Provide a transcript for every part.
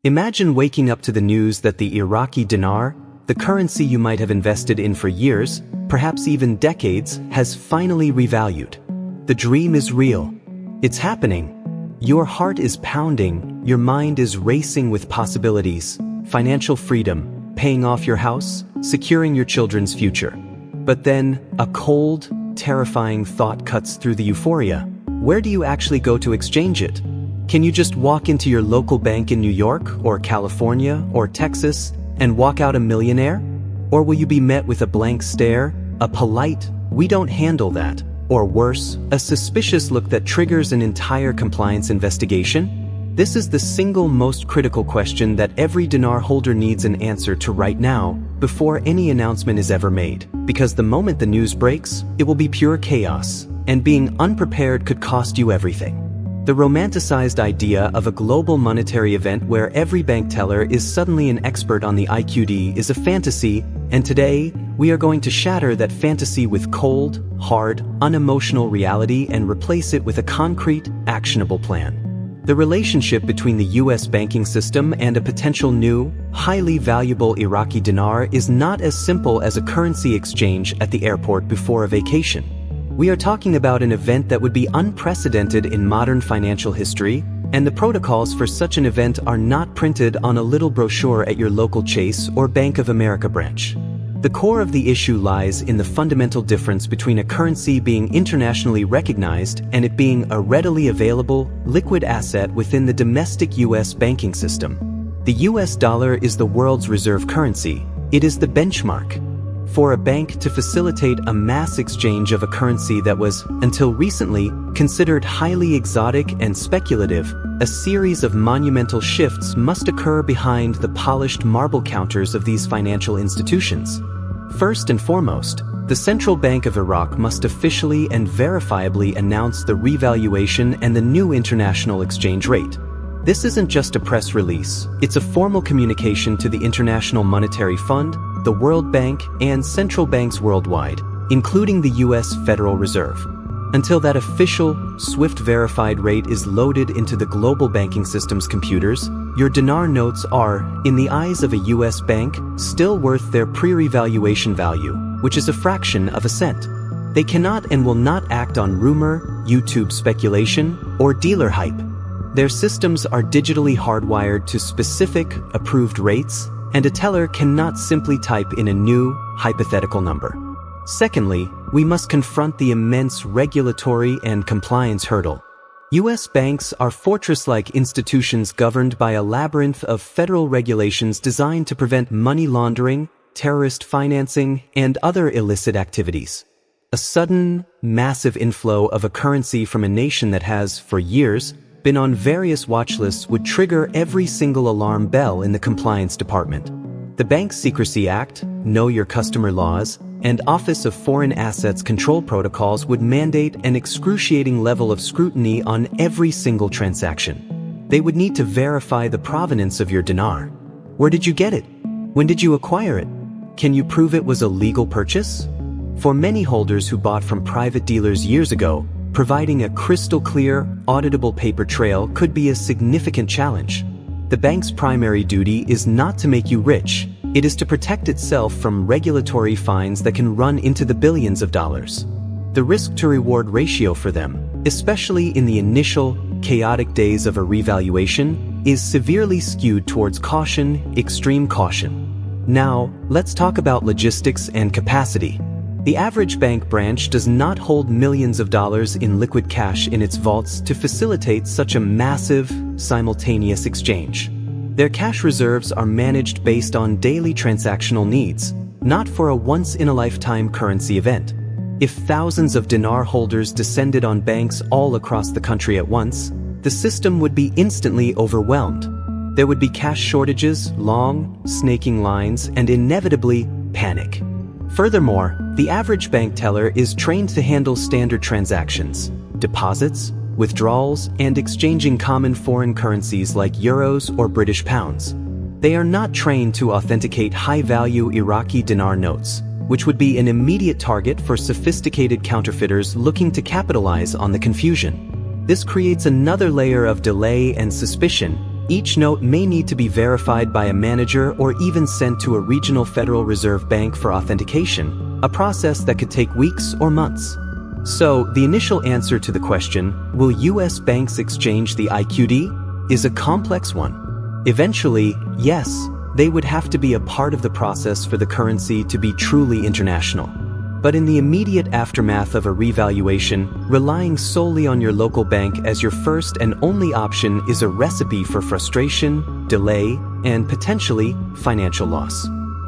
Imagine waking up to the news that the Iraqi dinar, the currency you might have invested in for years, perhaps even decades, has finally revalued. The dream is real. It's happening. Your heart is pounding, your mind is racing with possibilities, financial freedom, paying off your house, securing your children's future. But then, a cold, terrifying thought cuts through the euphoria. Where do you actually go to exchange it? Can you just walk into your local bank in New York, or California, or Texas, and walk out a millionaire? Or will you be met with a blank stare, a polite, "We don't handle that," or worse, a suspicious look that triggers an entire compliance investigation? This is the single most critical question that every dinar holder needs an answer to right now, before any announcement is ever made. Because the moment the news breaks, it will be pure chaos, and being unprepared could cost you everything. The romanticized idea of a global monetary event where every bank teller is suddenly an expert on the IQD is a fantasy, and today, we are going to shatter that fantasy with cold, hard, unemotional reality and replace it with a concrete, actionable plan. The relationship between the US banking system and a potential new, highly valuable Iraqi dinar is not as simple as a currency exchange at the airport before a vacation. We are talking about an event that would be unprecedented in modern financial history, and the protocols for such an event are not printed on a little brochure at your local Chase or Bank of America branch. The core of the issue lies in the fundamental difference between a currency being internationally recognized and it being a readily available, liquid asset within the domestic US banking system. The US dollar is the world's reserve currency. It is the benchmark. For a bank to facilitate a mass exchange of a currency that was, until recently, considered highly exotic and speculative, a series of monumental shifts must occur behind the polished marble counters of these financial institutions. First and foremost, the Central Bank of Iraq must officially and verifiably announce the revaluation and the new international exchange rate. This isn't just a press release, it's a formal communication to the International Monetary Fund, the World Bank, and central banks worldwide, including the US Federal Reserve. Until that official, SWIFT-verified rate is loaded into the global banking system's computers, your dinar notes are, in the eyes of a US bank, still worth their pre-revaluation value, which is a fraction of a cent. They cannot and will not act on rumor, YouTube speculation, or dealer hype. Their systems are digitally hardwired to specific, approved rates, and a teller cannot simply type in a new, hypothetical number. Secondly, we must confront the immense regulatory and compliance hurdle. US banks are fortress-like institutions governed by a labyrinth of federal regulations designed to prevent money laundering, terrorist financing, and other illicit activities. A sudden, massive inflow of a currency from a nation that has, for years, been on various watch lists would trigger every single alarm bell in the compliance department. The Bank Secrecy Act, Know Your Customer laws, and Office of Foreign Assets Control protocols would mandate an excruciating level of scrutiny on every single transaction. They would need to verify the provenance of your dinar. Where did you get it? When did you acquire it? Can you prove it was a legal purchase? For many holders who bought from private dealers years ago, providing a crystal-clear, auditable paper trail could be a significant challenge. The bank's primary duty is not to make you rich, it is to protect itself from regulatory fines that can run into the billions of dollars. The risk-to-reward ratio for them, especially in the initial, chaotic days of a revaluation, is severely skewed towards caution, extreme caution. Now, let's talk about logistics and capacity. The average bank branch does not hold millions of dollars in liquid cash in its vaults to facilitate such a massive, simultaneous exchange. Their cash reserves are managed based on daily transactional needs, not for a once-in-a-lifetime currency event. If thousands of dinar holders descended on banks all across the country at once, the system would be instantly overwhelmed. There would be cash shortages, long, snaking lines, and inevitably, panic. Furthermore, the average bank teller is trained to handle standard transactions, deposits, withdrawals, and exchanging common foreign currencies like euros or British pounds. They are not trained to authenticate high-value Iraqi dinar notes, which would be an immediate target for sophisticated counterfeiters looking to capitalize on the confusion. This creates another layer of delay and suspicion, Each note may need to be verified by a manager or even sent to a regional Federal Reserve Bank for authentication, a process that could take weeks or months. So, the initial answer to the question, will US banks exchange the IQD, is a complex one. Eventually, yes, they would have to be a part of the process for the currency to be truly international. But in the immediate aftermath of a revaluation, relying solely on your local bank as your first and only option is a recipe for frustration, delay, and potentially financial loss.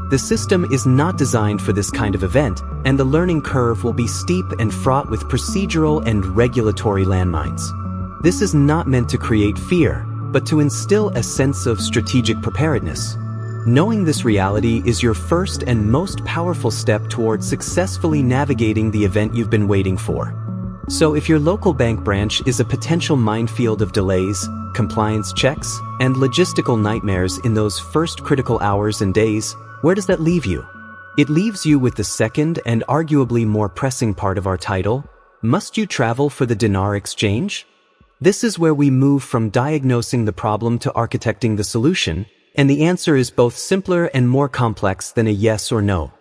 The system is not designed for this kind of event, and the learning curve will be steep and fraught with procedural and regulatory landmines. This is not meant to create fear, but to instill a sense of strategic preparedness. Knowing this reality is your first and most powerful step towards successfully navigating the event you've been waiting for. So if your local bank branch is a potential minefield of delays, compliance checks, and logistical nightmares in those first critical hours and days, where does that leave you? It leaves you with the second and arguably more pressing part of our title: must you travel for the dinar exchange? This is where we move from diagnosing the problem to architecting the solution, and the answer is both simpler and more complex than a yes or no.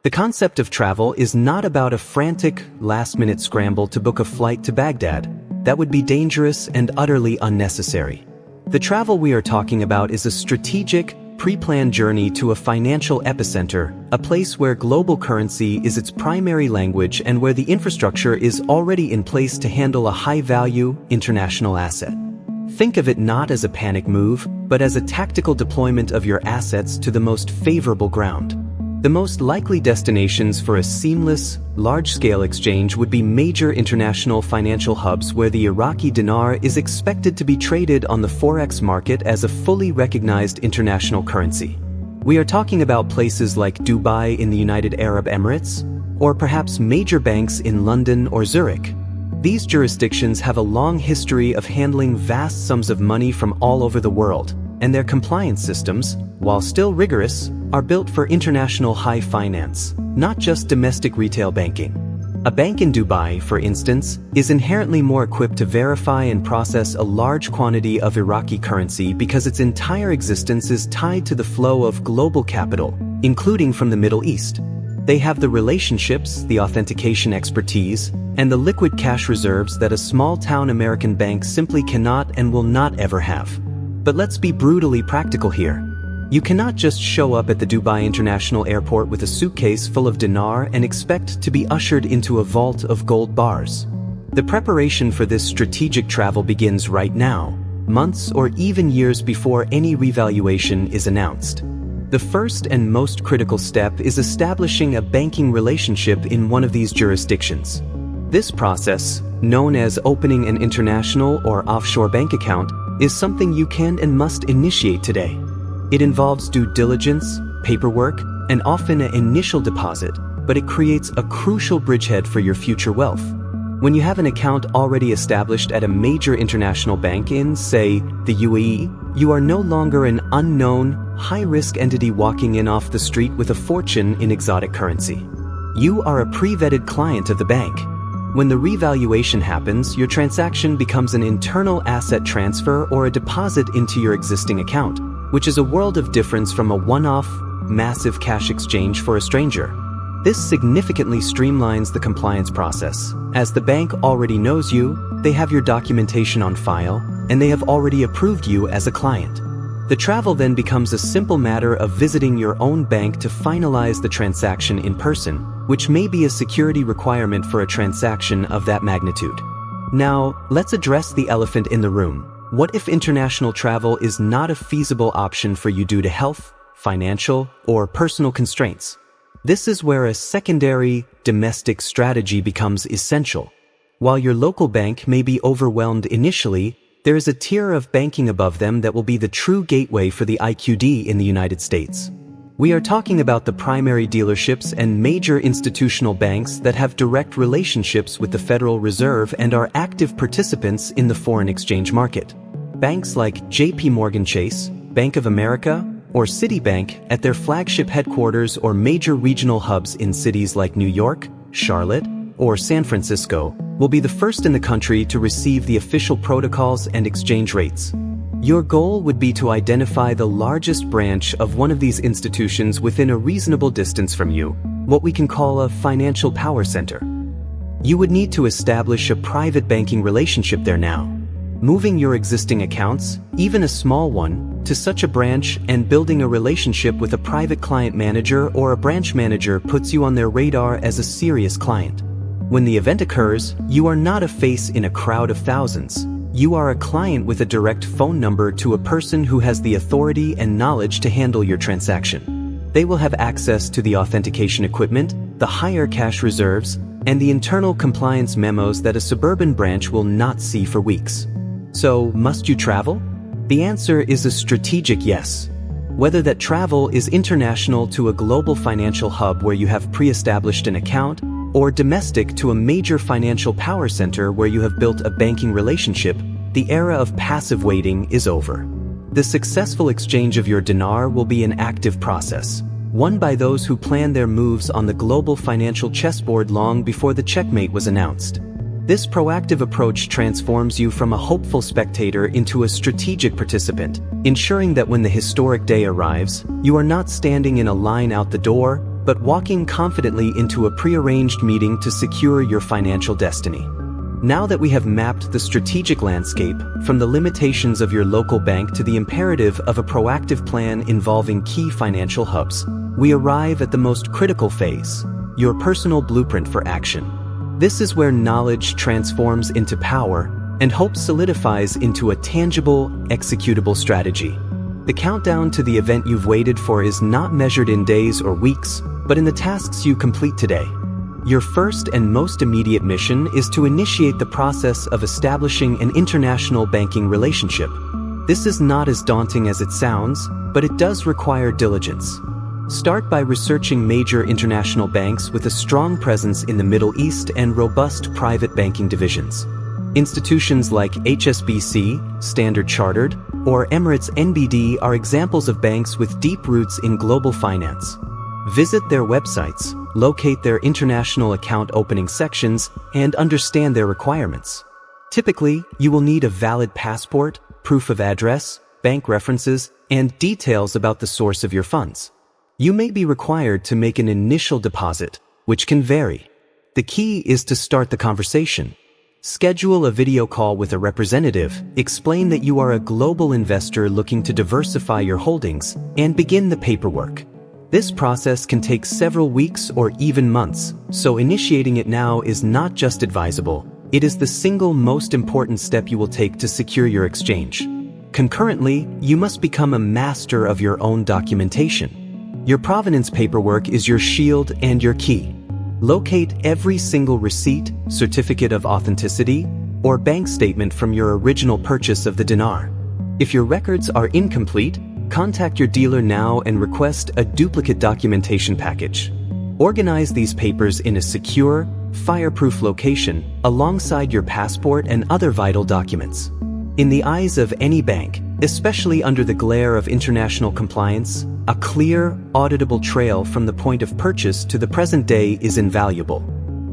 The concept of travel is not about a frantic, last-minute scramble to book a flight to Baghdad. That would be dangerous and utterly unnecessary. The travel we are talking about is a strategic, pre-planned journey to a financial epicenter, a place where global currency is its primary language and where the infrastructure is already in place to handle a high-value, international asset. Think of it not as a panic move, but as a tactical deployment of your assets to the most favorable ground. The most likely destinations for a seamless, large-scale exchange would be major international financial hubs where the Iraqi dinar is expected to be traded on the forex market as a fully recognized international currency. We are talking about places like Dubai in the United Arab Emirates, or perhaps major banks in London or Zurich. These jurisdictions have a long history of handling vast sums of money from all over the world, and their compliance systems, while still rigorous, are built for international high finance, not just domestic retail banking. A bank in Dubai, for instance, is inherently more equipped to verify and process a large quantity of Iraqi currency because its entire existence is tied to the flow of global capital, including from the Middle East. They have the relationships, the authentication expertise, and the liquid cash reserves that a small-town American bank simply cannot and will not ever have. But let's be brutally practical here. You cannot just show up at the Dubai International Airport with a suitcase full of dinar and expect to be ushered into a vault of gold bars. The preparation for this strategic travel begins right now, months or even years before any revaluation is announced. The first and most critical step is establishing a banking relationship in one of these jurisdictions. This process, known as opening an international or offshore bank account, is something you can and must initiate today. It involves due diligence, paperwork, and often an initial deposit, but it creates a crucial bridgehead for your future wealth. When you have an account already established at a major international bank in, say, the UAE, you are no longer an unknown, high-risk entity walking in off the street with a fortune in exotic currency. You are a pre-vetted client of the bank. When the revaluation happens, your transaction becomes an internal asset transfer or a deposit into your existing account, which is a world of difference from a one-off, massive cash exchange for a stranger. This significantly streamlines the compliance process. As the bank already knows you, they have your documentation on file, and they have already approved you as a client. The travel then becomes a simple matter of visiting your own bank to finalize the transaction in person, which may be a security requirement for a transaction of that magnitude. Now, let's address the elephant in the room. What if international travel is not a feasible option for you due to health, financial, or personal constraints? This is where a secondary, domestic strategy becomes essential. While your local bank may be overwhelmed initially, there is a tier of banking above them that will be the true gateway for the IQD in the United States. We are talking about the primary dealerships and major institutional banks that have direct relationships with the Federal Reserve and are active participants in the foreign exchange market. Banks like JP Morgan Chase, Bank of America, or Citibank at their flagship headquarters or major regional hubs in cities like New York, Charlotte, or San Francisco will be the first in the country to receive the official protocols and exchange rates. Your goal would be to identify the largest branch of one of these institutions within a reasonable distance from you, what we can call a financial power center. You would need to establish a private banking relationship there now. Moving your existing accounts, even a small one, to such a branch and building a relationship with a private client manager or a branch manager puts you on their radar as a serious client. When the event occurs, you are not a face in a crowd of thousands. You are a client with a direct phone number to a person who has the authority and knowledge to handle your transaction. They will have access to the authentication equipment, the higher cash reserves, and the internal compliance memos that a suburban branch will not see for weeks. So, must you travel? The answer is a strategic yes. Whether that travel is international to a global financial hub where you have pre-established an account, or domestic to a major financial power center where you have built a banking relationship, the era of passive waiting is over. The successful exchange of your dinar will be an active process, won by those who plan their moves on the global financial chessboard long before the checkmate was announced. This proactive approach transforms you from a hopeful spectator into a strategic participant, ensuring that when the historic day arrives, you are not standing in a line out the door, but walking confidently into a prearranged meeting to secure your financial destiny. Now that we have mapped the strategic landscape, from the limitations of your local bank to the imperative of a proactive plan involving key financial hubs, we arrive at the most critical phase, your personal blueprint for action. This is where knowledge transforms into power and hope solidifies into a tangible, executable strategy. The countdown to the event you've waited for is not measured in days or weeks, but in the tasks you complete today. Your first and most immediate mission is to initiate the process of establishing an international banking relationship. This is not as daunting as it sounds, but it does require diligence. Start by researching major international banks with a strong presence in the Middle East and robust private banking divisions. Institutions like HSBC, Standard Chartered, or Emirates NBD are examples of banks with deep roots in global finance. Visit their websites, locate their international account opening sections, and understand their requirements. Typically, you will need a valid passport, proof of address, bank references, and details about the source of your funds. You may be required to make an initial deposit, which can vary. The key is to start the conversation. Schedule a video call with a representative, explain that you are a global investor looking to diversify your holdings, and begin the paperwork. This process can take several weeks or even months, so initiating it now is not just advisable, it is the single most important step you will take to secure your exchange. Concurrently, you must become a master of your own documentation. Your provenance paperwork is your shield and your key. Locate every single receipt, certificate of authenticity, or bank statement from your original purchase of the dinar. If your records are incomplete, contact your dealer now and request a duplicate documentation package. Organize these papers in a secure, fireproof location alongside your passport and other vital documents. In the eyes of any bank, especially under the glare of international compliance, a clear, auditable trail from the point of purchase to the present day is invaluable.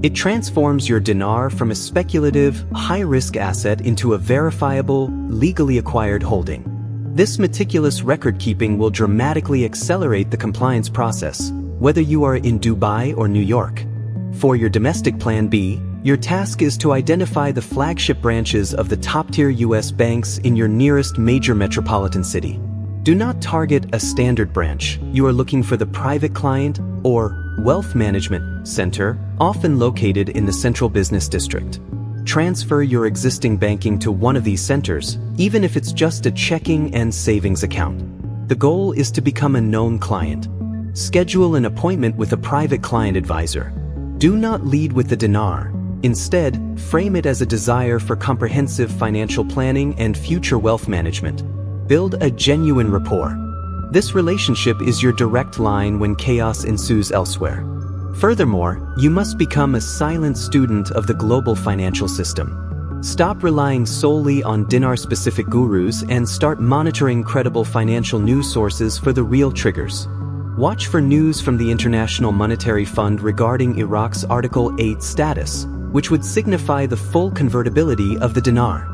It transforms your dinar from a speculative, high-risk asset into a verifiable, legally acquired holding. This meticulous record-keeping will dramatically accelerate the compliance process, whether you are in Dubai or New York. For your domestic Plan B, your task is to identify the flagship branches of the top-tier U.S. banks in your nearest major metropolitan city. Do not target a standard branch. You are looking for the private client or wealth management center, often located in the central business district. Transfer your existing banking to one of these centers, even if it's just a checking and savings account. The goal is to become a known client. Schedule an appointment with a private client advisor. Do not lead with the dinar. Instead, frame it as a desire for comprehensive financial planning and future wealth management. Build a genuine rapport. This relationship is your direct line when chaos ensues elsewhere. Furthermore, you must become a silent student of the global financial system. Stop relying solely on dinar-specific gurus and start monitoring credible financial news sources for the real triggers. Watch for news from the International Monetary Fund regarding Iraq's Article 8 status, which would signify the full convertibility of the dinar.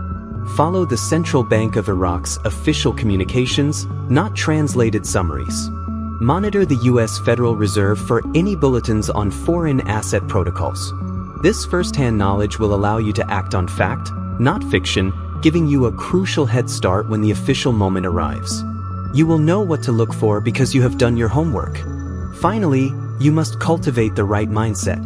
Follow the Central Bank of Iraq's official communications, not translated summaries. Monitor the U.S. Federal Reserve for any bulletins on foreign asset protocols. This first-hand knowledge will allow you to act on fact, not fiction, giving you a crucial head start when the official moment arrives. You will know what to look for because you have done your homework. Finally, you must cultivate the right mindset.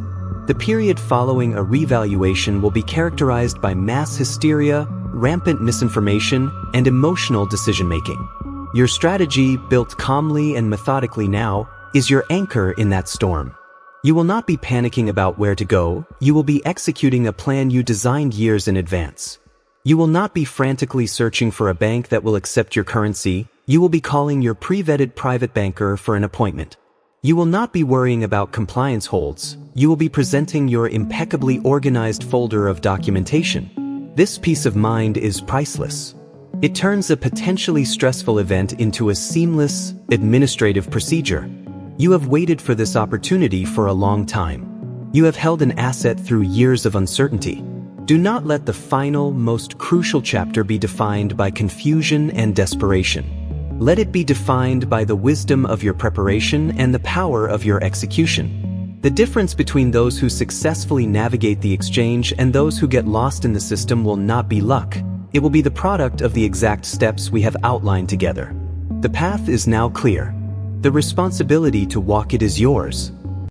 The period following a revaluation will be characterized by mass hysteria, rampant misinformation, and emotional decision-making. Your strategy, built calmly and methodically now, is your anchor in that storm. You will not be panicking about where to go, you will be executing a plan you designed years in advance. You will not be frantically searching for a bank that will accept your currency, you will be calling your pre-vetted private banker for an appointment. You will not be worrying about compliance holds, you will be presenting your impeccably organized folder of documentation. This peace of mind is priceless. It turns a potentially stressful event into a seamless, administrative procedure. You have waited for this opportunity for a long time. You have held an asset through years of uncertainty. Do not let the final, most crucial chapter be defined by confusion and desperation. Let it be defined by the wisdom of your preparation and the power of your execution. The difference between those who successfully navigate the exchange and those who get lost in the system will not be luck. It will be the product of the exact steps we have outlined together. The path is now clear. The responsibility to walk it is yours.